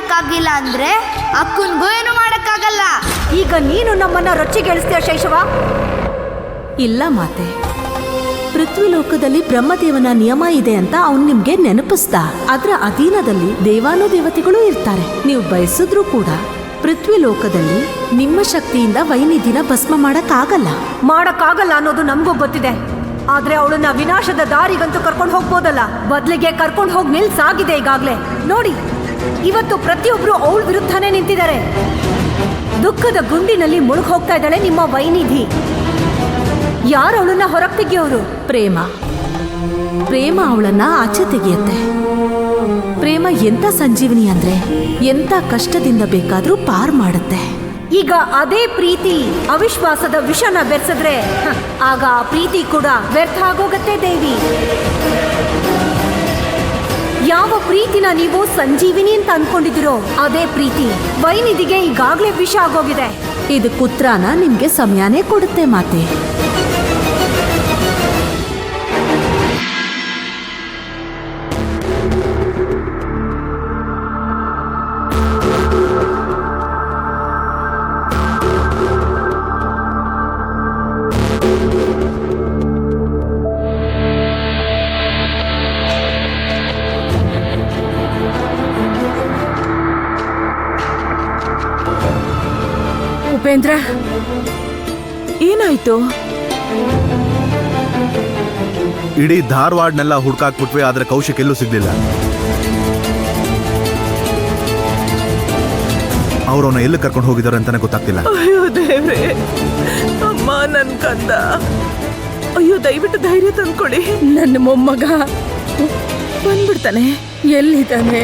ಮಾಡಕ್ಕಾಗಿಲ್ಲ ಅಂದ್ರೆ ಅಕ್ಕನ್ಗೂ ಏನು ಮಾಡಕ್ಕಾಗಲ್ಲ. ಈಗ ನೀನು ನಮ್ಮನ್ನ ರೊಚ್ಚಿಗೆಳಿಸ್ತೀಯ ಶೈಶವ? ಇಲ್ಲ ಮಾತೆ, ಪೃಥ್ವಿಲೋಕದಲ್ಲಿ ಬ್ರಹ್ಮದೇವನ ನಿಯಮ ಇದೆ ಅಂತ ಅವನ್ ನಿಮ್ಗೆ ನೆನಪಿಸ್ದ. ಅದರ ಅಧೀನದಲ್ಲಿ ದೇವಾನುದೇವತೆಗಳು ಇರ್ತಾರೆ. ನೀವು ಬಯಸಿದ್ರೂ ಕೂಡ ಪೃಥ್ವಿಲೋಕದಲ್ಲಿ ನಿಮ್ಮ ಶಕ್ತಿಯಿಂದ ವೈನಿಧಿನ ಭಸ್ಮ ಮಾಡಕ್ಕಾಗಲ್ಲ. ಮಾಡಕ್ಕಾಗಲ್ಲ ಅನ್ನೋದು ನಮಗೂ ಗೊತ್ತಿದೆ. ಆದ್ರೆ ಅವಳನ್ನ ವಿನಾಶದ ದಾರಿಗಂತೂ ಕರ್ಕೊಂಡು ಹೋಗ್ಬೋದಲ್ಲ, ಬದ್ಲಿಗೆ ಕರ್ಕೊಂಡು ಹೋಗಿ ನಿಲ್ಸಾಗಿದೆ ಈಗಾಗ್ಲೇ. ನೋಡಿ, ಇವತ್ತು ಪ್ರತಿಯೊಬ್ರು ಅವಳ ವಿರುದ್ಧನೇ ನಿಂತಿದ್ದಾರೆ. ದುಃಖದ ಗುಂಡಿನಲ್ಲಿ ಮುಳುಗ್ ಹೋಗ್ತಾ ಇದ್ದಾಳೆ ನಿಮ್ಮ ವೈನಿಧಿ. ಯಾರು ಅವಳನ್ನ ಹೊರಗೆ ತೆಗಿಯೋರು? ಪ್ರೇಮ ಅವಳನ್ನ ಆಚೆ ತೆಗೆಯುತ್ತೆ. ಪ್ರೇಮ ಎಂತ ಸಂಜೀವನಿ ಅಂದ್ರೆ ಎಂತ ಕಷ್ಟದಿಂದ ಬೇಕಾದ್ರೂ ಪಾರ್ ಮಾಡುತ್ತೆ. ಈಗ ಅದೇ ಪ್ರೀತಿ ಅವಿಶ್ವಾಸದ ವಿಷನ ಬೆರೆಸಿದ್ರೆ ಆಗ ಆ ಪ್ರೀತಿ ಕೂಡ ವ್ಯರ್ಥ ಆಗೋಗತ್ತೆ ದೇವಿ. ಯಾವ ಪ್ರೀತಿನ ನೀವು ಸಂಜೀವಿನಿ ಅಂತ ಅನ್ಕೊಂಡಿದಿರೋ ಅದೇ ಪ್ರೀತಿ ವೈನಿಧಿಗೆ ಈಗಾಗ್ಲೇ ವಿಷ ಆಗೋಗಿದೆ. ಇದು ಪುತ್ರನ ನಿಮ್ಗೆ ಸಮಯನೇ ಕೊಡುತ್ತೆ ಮಾತೆ. ಉಪೇಂದ್ರ, ಏನಾಯ್ತು? ಇಡೀ ಧಾರವಾಡನೆಲ್ಲ ಹುಡ್ಕಾಕ್ಬಿಟ್ವಿ, ಆದ್ರೆ ಕೌಶಿಕ್ ಎಲ್ಲೂ ಸಿಗ್ಲಿಲ್ಲ. ಅವ್ರವನ್ನ ಎಲ್ಲಿ ಕರ್ಕೊಂಡು ಹೋಗಿದ್ದಾರೆ ಅಂತಾನೆ ಗೊತ್ತಾಗ್ತಿಲ್ಲ. ಅಯ್ಯೋ ದೇವ್ರೆ, ಅಮ್ಮ ನನ್ ಕಂದ. ಅಯ್ಯೋ ದಯವಿಟ್ಟು ಧೈರ್ಯ ತಂದ್ಕೊಡಿ. ನನ್ನ ಮೊಮ್ಮಗ ಬಂದ್ಬಿಡ್ತಾನೆ. ಎಲ್ಲಿದ್ದಾನೆ?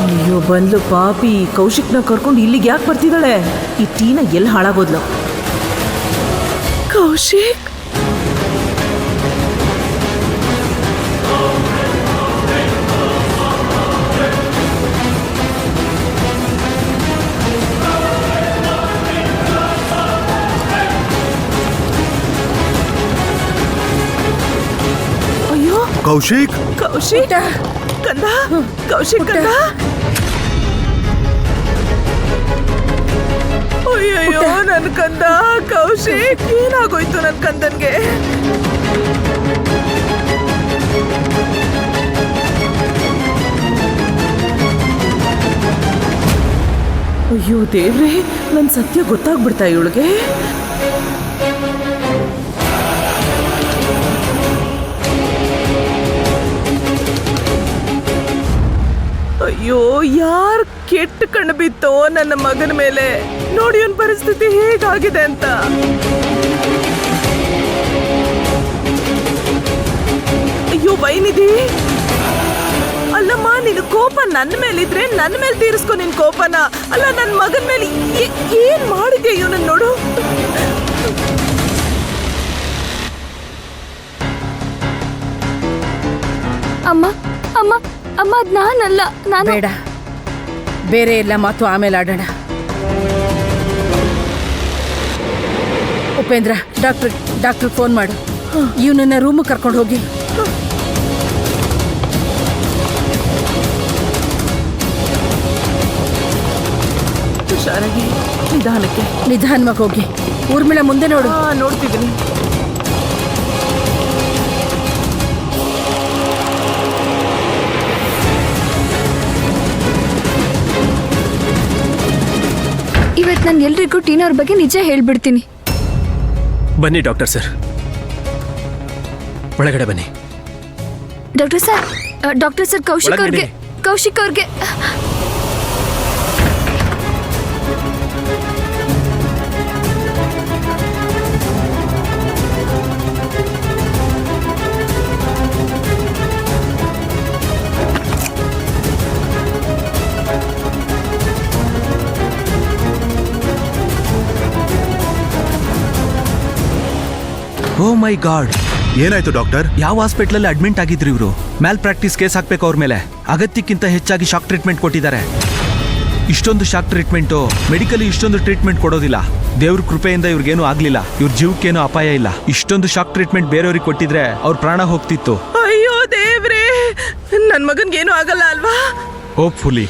ಅಯ್ಯೋ ಬಂದ್ಲು ಪಾಪಿ. ಕೌಶಿಕ್ನ ಕರ್ಕೊಂಡು ಇಲ್ಲಿಗೆ ಯಾಕೆ ಬರ್ತಿದ್ದಾಳೆ? ಈ ಟೀನ ಎಲ್ಲಿ ಹಾಳಾಗೋದ್ಲು? ಕೌಶಿಕ್, ಅಯ್ಯೋ ಕೌಶಿಕ್, ಕೌಶಿಕ್ ಕಂದ, ಕೌಶಿಕ್ ಕಂದ. ಅಯ್ಯಯ್ಯೋ ನನ್ ಕಂದ ಕೌಶಿಕ್, ಏನಾಗೋಯ್ತು ನನ್ ಕಂದನ್ಗೆ? ಅಯ್ಯೋ ದೇವ್ರೆ, ನನ್ ಸತ್ಯ ಗೊತ್ತಾಗ್ಬಿಡ್ತಾ ಇವಳಿಗೆ. ಅಯ್ಯೋ, ಯಾರ್ ಕೆಟ್ಟ ಕಣ್ಣು ಬಿತ್ತೋ ನನ್ನ ಮಗನ ಮೇಲೆ. ನೋಡಿ ಅವನ ಪರಿಸ್ಥಿತಿ ಹೇಗಾಗಿದೆ ಅಂತ. ಅಯ್ಯೋ ವೈನಿಧಿ, ಅಲ್ಲಮ್ಮ, ನಿನ್ ಕೋಪ ನನ್ನ ಮೇಲಿದ್ರೆ ನನ್ನ ಮೇಲೆ ತೀರಿಸ್ಕೊ ನಿನ್ ಕೋಪನ. ಅಲ್ಲ, ನನ್ನ ಮಗನ ಮೇಲೆ ಏನ್ ಮಾಡಿದ್ಯಾ ಇವನನ್ನ ನೋಡು. ಅಮ್ಮ ಅಮ್ಮ ಅಮ್ಮ, ಅದ್ ನಾನಲ್ಲ. ನಾನು ಬೇಡ, ಬೇರೆ ಎಲ್ಲ ಮಾತು ಆಮೇಲೆ ಆಡೋಣ. ಉಪೇಂದ್ರ, ಡಾಕ್ಟರ್ ಫೋನ್ ಮಾಡು. ಇವನನ್ನ ರೂಮ್ ಕರ್ಕೊಂಡು ಹೋಗಿ. ಹುಷಾರಾಗಿ, ನಿಧಾನವಾಗಿ ಹೋಗಿ. ಊರ್ಮಿಳ ಮುಂದೆ ನೋಡು. ನೋಡ್ತಿದ್ದೀನಿ. ಇವತ್ತು ನಾನು ಎಲ್ರಿಗೂ ಟೀನಾ ಅವ್ರ ಬಗ್ಗೆ ನಿಜ ಹೇಳ್ಬಿಡ್ತೀನಿ. ಬನ್ನಿ ಡಾಕ್ಟರ್ ಸರ್, ಒಳಗಡೆ ಬನ್ನಿ. ಡಾಕ್ಟರ್ ಸರ್ ಕೌಶಿಕ್ ಅವ್ರಿಗೆ ಓ ಮೈ ಗಾಡ್, ಏನಾಯ್ತು ಡಾಕ್ಟರ್? ಯಾವ ಹಾಸ್ಪಿಟಲ್ ಅಡ್ಮಿಟ್ ಆಗಿದ್ರು ಇವರು? ಮ್ಯಾಲ್ ಪ್ರಾಕ್ಟೀಸ್ ಕೇಸ್ ಹಾಕ್ಬೇಕು ಅವ್ರ ಮೇಲೆ. ಅಗತ್ಯಕ್ಕಿಂತ ಹೆಚ್ಚಾಗಿ ಶಾಕ್ ಟ್ರೀಟ್ಮೆಂಟ್ ಕೊಟ್ಟಿದ್ದಾರೆ. ಇಷ್ಟೊಂದು ಶಾಕ್ ಟ್ರೀಟ್ಮೆಂಟು ಮೆಡಿಕಲಿ ಇಷ್ಟೊಂದು ಟ್ರೀಟ್ಮೆಂಟ್ ಕೊಡೋದಿಲ್ಲ. ದೇವ್ರ ಕೃಪೆಯಿಂದ ಇವ್ರಿಗೇನು ಆಗ್ಲಿಲ್ಲ, ಇವ್ರ ಜೀವಕ್ಕೇನು ಅಪಾಯ ಇಲ್ಲ. ಇಷ್ಟೊಂದು ಶಾಕ್ ಟ್ರೀಟ್ಮೆಂಟ್ ಬೇರೆಯವ್ರಿಗೆ ಕೊಟ್ಟಿದ್ರೆ ಅವ್ರ ಪ್ರಾಣ ಹೋಗ್ತಿತ್ತು. ಅಯ್ಯೋ ದೇವ್ರೇ, ನನ್ ಮಗನ್ಗೇನು ಆಗಲ್ಲ ಅಲ್ವಾ? ಹೋಪ್ಫುಲಿ.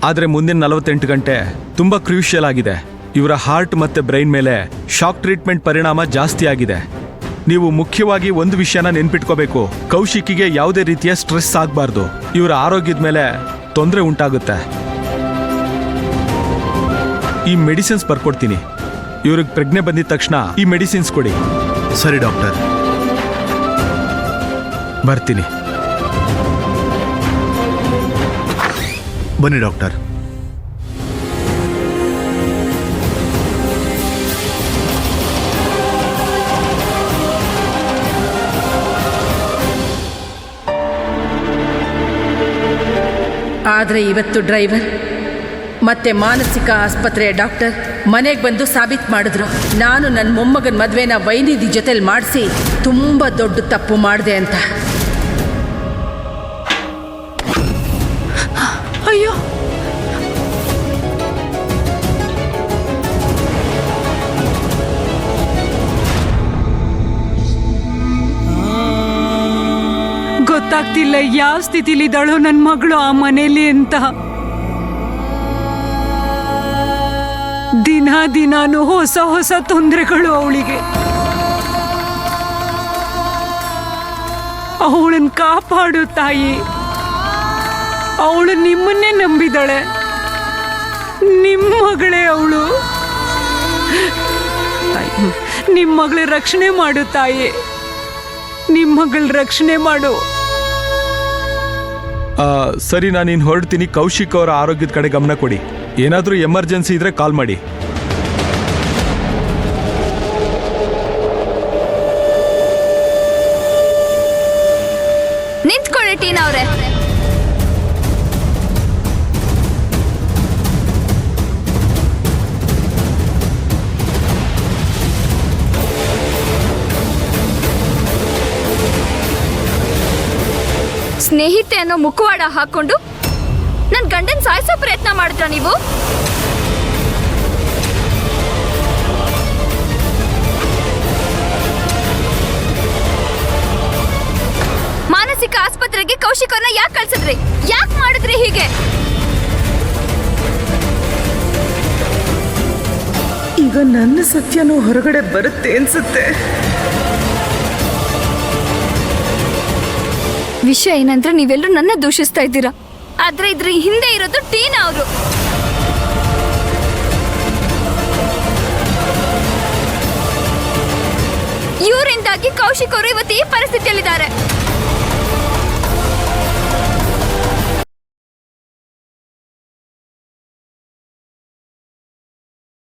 ಆದ್ರೆ ಮುಂದಿನ 48 ಗಂಟೆ ತುಂಬಾ ಕ್ರೂಷಿಯಲ್ ಆಗಿದೆ. ಇವರ ಹಾರ್ಟ್ ಮತ್ತೆ ಬ್ರೈನ್ ಮೇಲೆ ಶಾಕ್ ಟ್ರೀಟ್ಮೆಂಟ್ ಪರಿಣಾಮ ಜಾಸ್ತಿ ಆಗಿದೆ. ನೀವು ಮುಖ್ಯವಾಗಿ ಒಂದು ವಿಷಯನ ನೆನ್ಪಿಟ್ಕೋಬೇಕು, ಕೌಶಿಕಿಗೆ ಯಾವುದೇ ರೀತಿಯ ಸ್ಟ್ರೆಸ್ ಆಗಬಾರ್ದು. ಇವರ ಆರೋಗ್ಯದ ಮೇಲೆ ತೊಂದರೆ ಉಂಟಾಗುತ್ತೆ. ಈ ಮೆಡಿಸಿನ್ಸ್ ಬರ್ಕೊಡ್ತೀನಿ. ಇವ್ರಿಗೆ ಪ್ರಜ್ಞೆ ಬಂದಿದ ತಕ್ಷಣ ಈ ಮೆಡಿಸಿನ್ಸ್ ಕೊಡಿ. ಸರಿ ಡಾಕ್ಟರ್. ಬರ್ತೀನಿ. ಬನ್ನಿ ಡಾಕ್ಟರ್. ಆದ್ರೆ ಇವತ್ತು ಡ್ರೈವರ್ ಮತ್ತೆ ಮಾನಸಿಕ ಆಸ್ಪತ್ರೆಯ ಡಾಕ್ಟರ್ ಮನೆಗೆ ಬಂದು ಸಾಬೀತು ಮಾಡಿದ್ರು, ನಾನು ನನ್ನ ಮೊಮ್ಮಗನ ಮದುವೆನ ವೈನಿಧಿ ಜೊತೆಲಿ ಮಾಡಿಸಿ ತುಂಬ ದೊಡ್ಡ ತಪ್ಪು ಮಾಡಿದೆ ಅಂತ. ಅಯ್ಯೋ, ಗೊತ್ತಾಗ್ತಿಲ್ಲ ಯಾವ ಸ್ಥಿತಿಲಿದ್ದಾಳೋ ನನ್ನ ಮಗಳು ಆ ಮನೇಲಿ ಅಂತ. ದಿನಾನು ಹೊಸ ಹೊಸ ತೊಂದರೆಗಳು ಅವಳಿಗೆ. ಅವಳನ್ನ ಕಾಪಾಡು ತಾಯಿ. ಅವಳು ನಿಮ್ಮನ್ನೇ ನಂಬಿದಾಳೆ. ನಿಮ್ಮ ಮಗಳೇ ಅವಳು. ನಿಮ್ಮ ಮಗಳ ರಕ್ಷಣೆ ಮಾಡು ತಾಯಿ. ನಿಮ್ಮ ಮಗಳ ರಕ್ಷಣೆ ಮಾಡು. ಸರಿ, ನಾನಿನ್ ಹೊರಡ್ತೀನಿ. ಕೌಶಿಕ್ ಅವರ ಆರೋಗ್ಯದ ಕಡೆ ಗಮನ ಕೊಡಿ. ಏನಾದರೂ ಎಮರ್ಜೆನ್ಸಿ ಇದ್ರೆ ಕಾಲ್ ಮಾಡಿ. ನಿಂತ್ಕೊಳ್ಳಿ ಟೀನಾ ಅವ್ರೆ. ಸ್ನೇಹಿತೆ ಅನ್ನೋ ಮುಖವಾಡ ಹಾಕೊಂಡು ನನ್ ಗಂಡನ್ ಸಾಯಿಸೋ ಪ್ರಯತ್ನ ಮಾಡಿದ್ರ ನೀವು? ಮಾನಸಿಕ ಆಸ್ಪತ್ರೆಗೆ ಕೌಶಿಕ್ ಅವ್ರನ್ನ ಯಾಕೆ ಕಳ್ಸಿದ್ರಿ? ಯಾಕೆ ಮಾಡಿದ್ರಿ ಹೀಗೆ? ಈಗ ನನ್ನ ಸತ್ಯನೂ ಹೊರಗಡೆ ಬರುತ್ತೆ ಅನ್ಸುತ್ತೆ. ವಿಷಯ ಏನಂದ್ರೆ ನೀವೆಲ್ಲರೂ ನನ್ನ ದೂಷಿಸ್ತಾ ಇದ್ದೀರಾ, ಆದ್ರೆ ಇದ್ರ ಹಿಂದೆ ಇರೋದು ಟೀನಾ ಅವರು. ಇವರಿಂದಾಗಿ ಕೌಶಿಕ್ ಅವರು ಇವತ್ತು ಈ ಪರಿಸ್ಥಿತಿಯಲ್ಲಿದ್ದಾರೆ.